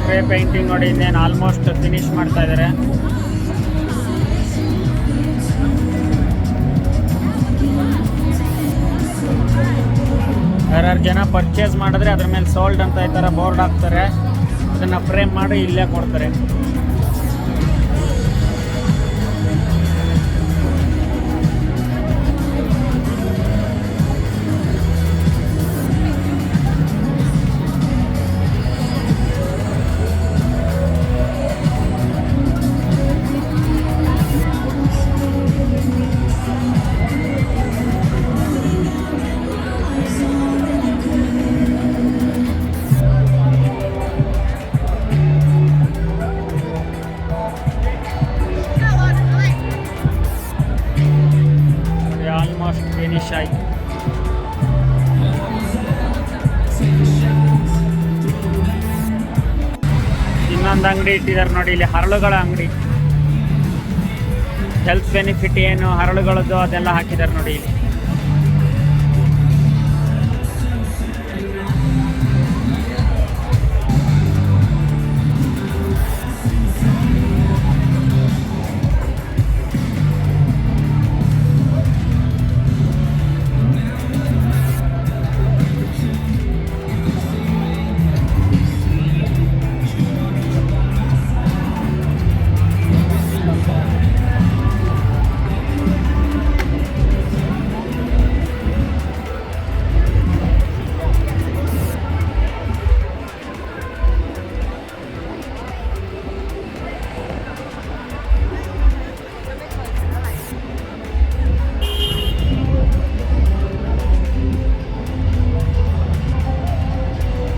Spray painting ನೋಡಿ ಇನ್ನೇನು almost finish ಮಾಡ್ತಾ ಇದ್ದಾರೆ. ಯಾರ್ಯಾರು ಜನ ಪರ್ಚೇಸ್ ಮಾಡಿದ್ರೆ ಅದ್ರ ಮೇಲೆ ಸೋಲ್ಡ್ ಅಂತ ಈ ಥರ ಬೋರ್ಡ್ ಹಾಕ್ತಾರೆ. ಅದನ್ನು ಫ್ರೇಮ್ ಮಾಡಿ ಇಲ್ಲೇ ಕೊಡ್ತಾರೆ. ಆಲ್ಮೋಸ್ಟ್ ಫಿನಿಶ್ ಆಯ್ತು. ಇನ್ನೊಂದು ಅಂಗಡಿ ಇಟ್ಟಿದ್ದಾರೆ ನೋಡಿ, ಇಲ್ಲಿ ಹರಳುಗಳ ಅಂಗಡಿ. ಹೆಲ್ತ್ ಬೆನಿಫಿಟ್ ಏನು ಹರಳುಗಳದ್ದು ಅದೆಲ್ಲ ಹಾಕಿದ್ದಾರೆ ನೋಡಿ ಇಲ್ಲಿ.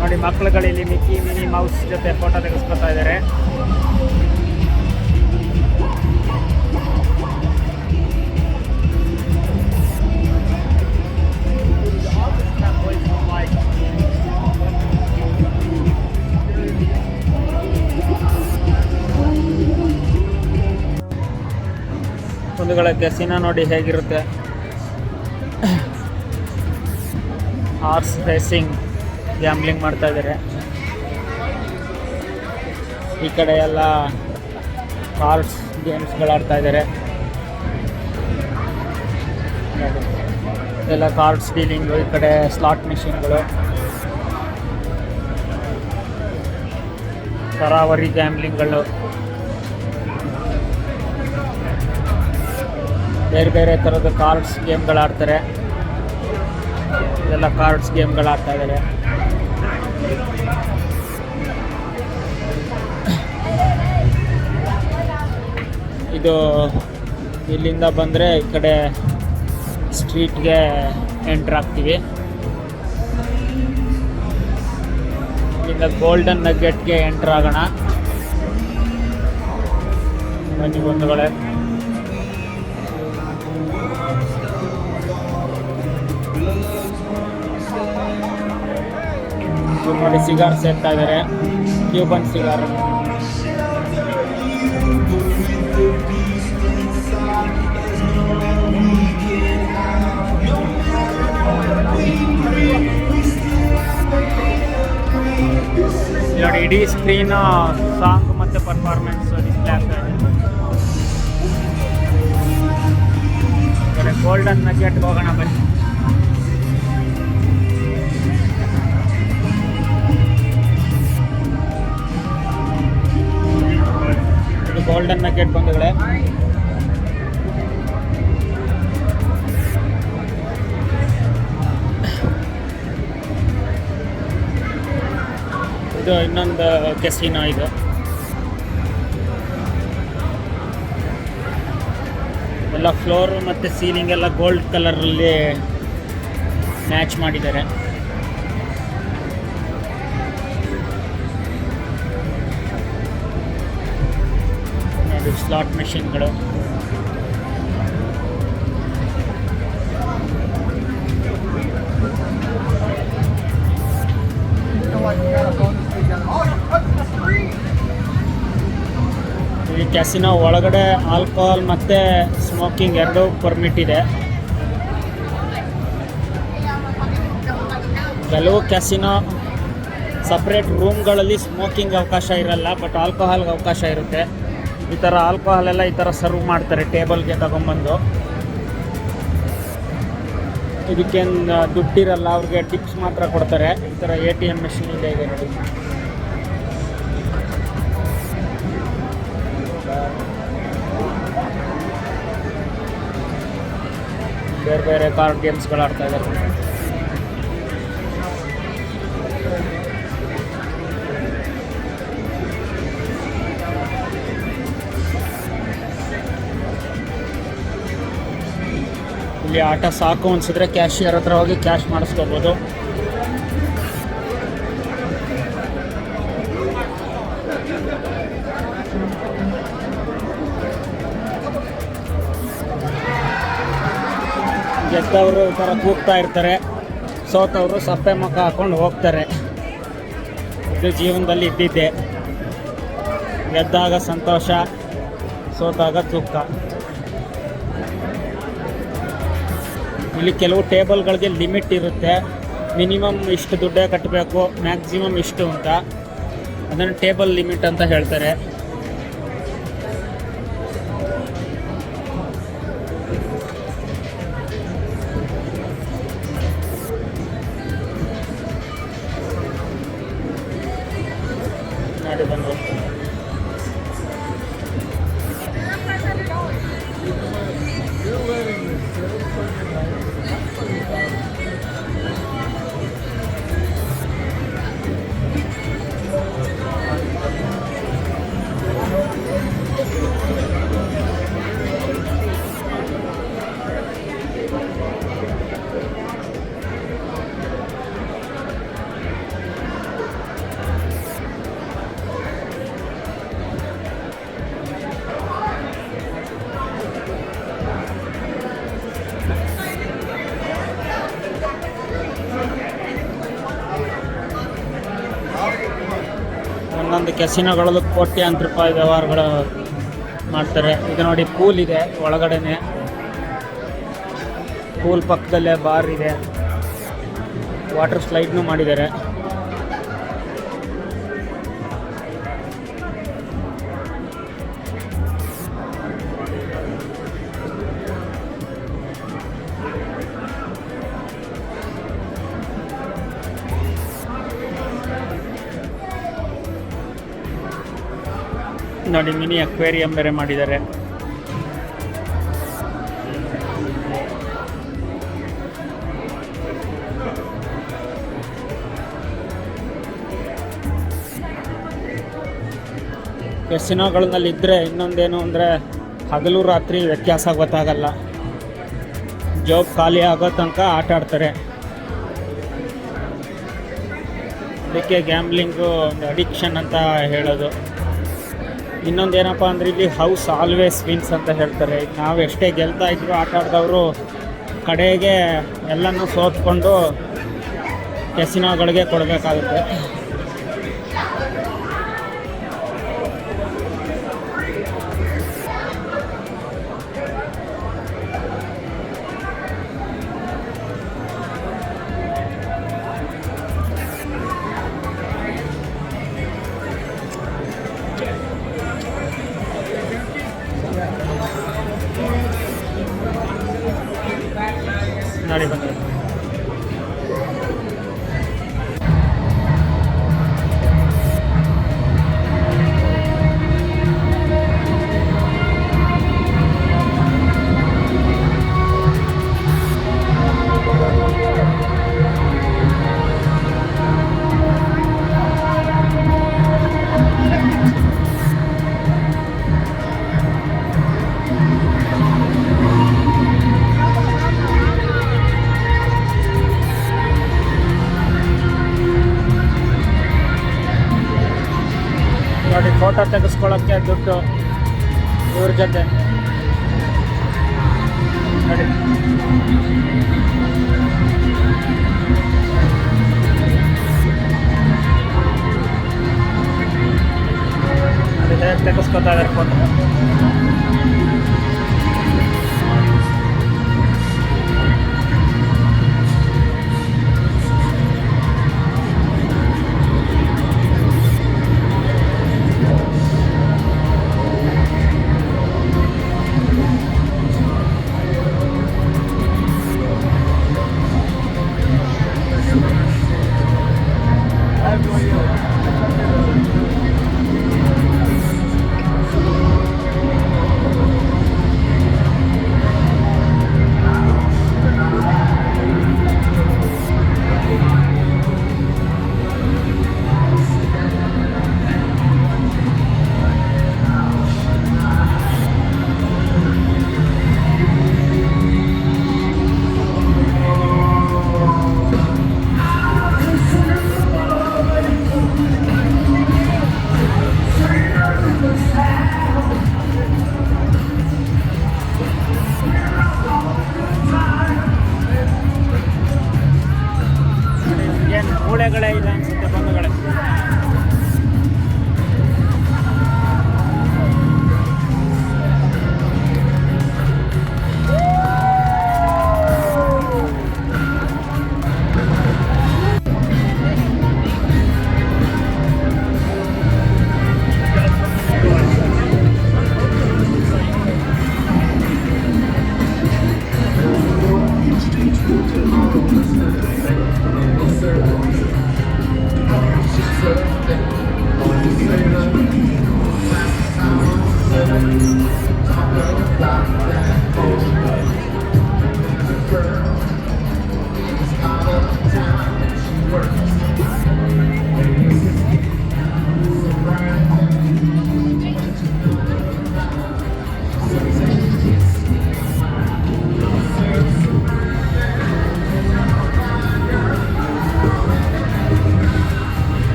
ನೋಡಿ ಮಕ್ಕಳುಗಳಲ್ಲಿ ಮಿಕ್ಕಿ ಮಿನಿ ಮೌಸ್ ಜೊತೆ ಫೋಟೋ ತೆಗೆಸ್ಕೊತಾ ಇದ್ದಾರೆ. ಕುಂದುಗಳ ಕೆಸಿನ ನೋಡಿ ಹೇಗಿರುತ್ತೆ. ಹಾರ್ಸ್ ರೇಸಿಂಗ್ ಗ್ಯಾಮ್ಲಿಂಗ್ ಮಾಡ್ತಾ ಇದ್ದಾರೆ. ಈ ಕಡೆ ಎಲ್ಲ ಕಾರ್ಡ್ಸ್ ಗೇಮ್ಸ್ಗಳಾಡ್ತಾ ಇದ್ದಾರೆ. ಎಲ್ಲ ಕಾರ್ಡ್ಸ್ ಡೀಲಿಂಗು, ಈ ಕಡೆ ಸ್ಲಾಟ್ ಮಿಷಿನ್ಗಳು, ತರಾವರಿ ಗ್ಯಾಮ್ಲಿಂಗ್ಗಳು, ಬೇರೆ ಬೇರೆ ಥರದ ಕಾರ್ಡ್ಸ್ ಗೇಮ್ಗಳಾಡ್ತಾರೆ. ಇದೆಲ್ಲ ಕಾರ್ಡ್ಸ್ ಗೇಮ್ಗಳಾಡ್ತಾ ಇದ್ದಾರೆ. ಇದು ಇಲ್ಲಿಂದ ಬಂದರೆ ಈ ಕಡೆ ಸ್ಟ್ರೀಟ್ಗೆ ಎಂಟ್ರ್ ಆಗ್ತೀವಿ. ಇಲ್ಲಿಂದ ಗೋಲ್ಡನ್ ನಗೆಟ್ಗೆ ಎಂಟ್ರ್ ಆಗೋಣ. ಬನ್ನಿ ಬಂಧುಗಳೇ. ನೋಡಿ ಸಿಗಾರ್ ಸೇರ್ತಾ ಇದ್ದಾರೆ, ಕ್ಯೂಬನ್ ಸಿಗಾರ್. ನೋಡಿ ಇಡೀ ಸ್ಕ್ರೀನ್ ಸಾಂಗ್ ಮತ್ತು ಪರ್ಫಾರ್ಮೆನ್ಸ್ ಡಿಸ್ಪ್ಲೇ ಆಗ್ತಾ ಇದೆ. ಗೋಲ್ಡನ್ ನಗೆಟ್ಗೆ ಹೋಗೋಣ ಬನ್ನಿ. ಗೋಲ್ಡನ್ ನಗೆಟ್ ಬಂಧುಗಳೇ. ಇದು ಇನ್ನೊಂದು ಕೆಸಿನೋ. ಇದು ಎಲ್ಲ ಫ್ಲೋರು ಮತ್ತು ಸೀಲಿಂಗ್ ಎಲ್ಲ ಗೋಲ್ಡ್ ಕಲರಲ್ಲಿ ಮ್ಯಾಚ್ ಮಾಡಿದ್ದಾರೆ. ಸ್ಲಾಟ್ ಮೆಷಿನ್ಗಳು, ಈ ಕ್ಯಾಸಿನೋ ಒಳಗಡೆ ಆಲ್ಕೋಹಾಲ್ ಮತ್ತು ಸ್ಮೋಕಿಂಗ್ ಎರಡೂ ಪರ್ಮಿಟ್ ಇದೆ. ಕೆಲವು ಕ್ಯಾಸಿನೋ ಸಪ್ರೇಟ್ ರೂಮ್ಗಳಲ್ಲಿ ಸ್ಮೋಕಿಂಗ್ ಅವಕಾಶ ಇರಲ್ಲ, ಬಟ್ ಆಲ್ಕೋಹಾಲ್ಗೆ ಅವಕಾಶ ಇರುತ್ತೆ. ಈ ಥರ ಆಲ್ಕೋಹಾಲೆಲ್ಲ ಈ ಥರ ಸರ್ವ್ ಮಾಡ್ತಾರೆ ಟೇಬಲ್ಗೆ ತಗೊಂಬಂದು. ಇದಕ್ಕೇನು ದುಡ್ಡಿರಲ್ಲ, ಅವ್ರಿಗೆ ಟಿಪ್ಸ್ ಮಾತ್ರ ಕೊಡ್ತಾರೆ. ಈ ಥರ ATM ಮೆಷಿನ್ ಇದೆ ನೋಡಿ. ಬೇರೆ ಬೇರೆ ಕಾರ್ಡ್ ಗೇಮ್ಸ್ಗಳು ಆಡ್ತಾ ಇದ್ದಾರೆ. ಇಲ್ಲಿ ಆಟ ಸಾಕು ಅನಿಸಿದ್ರೆ ಕ್ಯಾಶಿಯರ್ ಹತ್ರ ಹೋಗಿ ಕ್ಯಾಶ್ ಮಾಡಿಸ್ಕೋಬೋದು. ಗೆದ್ದವರು ಈ ಥರ ಕೂಗ್ತಾ ಇರ್ತಾರೆ, ಸೋತವರು ಸಪ್ಪೆ ಮುಖ ಹಾಕ್ಕೊಂಡು ಹೋಗ್ತಾರೆ. ಇದು ಜೀವನದಲ್ಲಿ ಇದ್ದಿದ್ದೆ. ಗೆದ್ದಾಗ ಸಂತೋಷ, ಸೋತಾಗ ದುಃಖ. ಇಲ್ಲಿ ಕೆಲವು ಟೇಬಲ್ಗಳಿಗೆ ಲಿಮಿಟ್ ಇರುತ್ತೆ. ಮಿನಿಮಮ್ ಇಷ್ಟು ದುಡ್ಡೇ ಕಟ್ಟಬೇಕು, ಮ್ಯಾಕ್ಸಿಮಮ್ ಇಷ್ಟು ಅಂತ. ಅದನ್ನು ಟೇಬಲ್ ಲಿಮಿಟ್ ಅಂತ ಹೇಳ್ತಾರೆ. ಮಾಡಿ ಬಂದು ಒಂದೊಂದು ಕೆಸಿನೋಗಳಲ್ಲೂ ಕೋಟ್ಯಾಂತರ ರೂಪಾಯಿ ವ್ಯವಹಾರಗಳು ಮಾಡ್ತಾರೆ. ಇದು ನೋಡಿ, ಪೂಲ್ ಇದೆ ಒಳಗಡೆನೆ. ಪೂಲ್ ಪಕ್ಕದಲ್ಲೇ ಬಾರ್ ಇದೆ, ವಾಟರ್ ಸ್ಲೈಡ್ನೂ ಮಾಡಿದ್ದಾರೆ. ನೋಡಿ, ಮಿನಿ ಅಕ್ವೇರಿಯಂ ಬೇರೆ ಮಾಡಿದ್ದಾರೆ. ಕೆಸಿನೋಗಳಲ್ಲಿದ್ದರೆ ಇನ್ನೊಂದೇನು ಅಂದರೆ ಹಗಲು ರಾತ್ರಿ ವ್ಯತ್ಯಾಸ ಗೊತ್ತಾಗಲ್ಲ. ಜಾಬ್ ಖಾಲಿ ಆಗೋ ತನಕ ಆಟ ಆಡ್ತಾರೆ. ಅದಕ್ಕೆ ಗ್ಯಾಮ್ಲಿಂಗು ಒಂದು ಅಡಿಕ್ಷನ್ ಅಂತ ಹೇಳೋದು. ಇನ್ನೊಂದೇನಪ್ಪ ಅಂದರೆ ಇಲ್ಲಿ ಹೌಸ್ ಆಲ್ವೇಸ್ ವಿನ್ಸ್ ಅಂತ ಹೇಳ್ತಾರೆ. ನಾವು ಎಷ್ಟೇ ಗೆಲ್ತಾ ಇದ್ರು ಆಟ ಆಡಿದವರು ಕಡೆಗೆ ಎಲ್ಲನೂ ಸೋತ್ಕೊಂಡು ಕೆಸಿನೋಗಳಿಗೆ ಕೊಡಬೇಕಾಗುತ್ತೆ. ನೋಡಿ ಬಂದರೆ ನೋಡಿ, ಫೋಟೋ ತೆಗೆಸ್ಕೊಳ್ಳೋಕ್ಕೆ ದುಡ್ಡು ಇವ್ರ ಜೊತೆ. ನೋಡಿ, ಅದೇ ತೆಗೆಸ್ಕೊತಾ ಇದ್ದಾರೆ photo.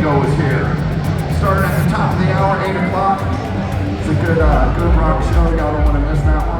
show is here. Starting at the top of the hour, 8 o'clock. It's a good rock show. Y'all don't want to miss that one.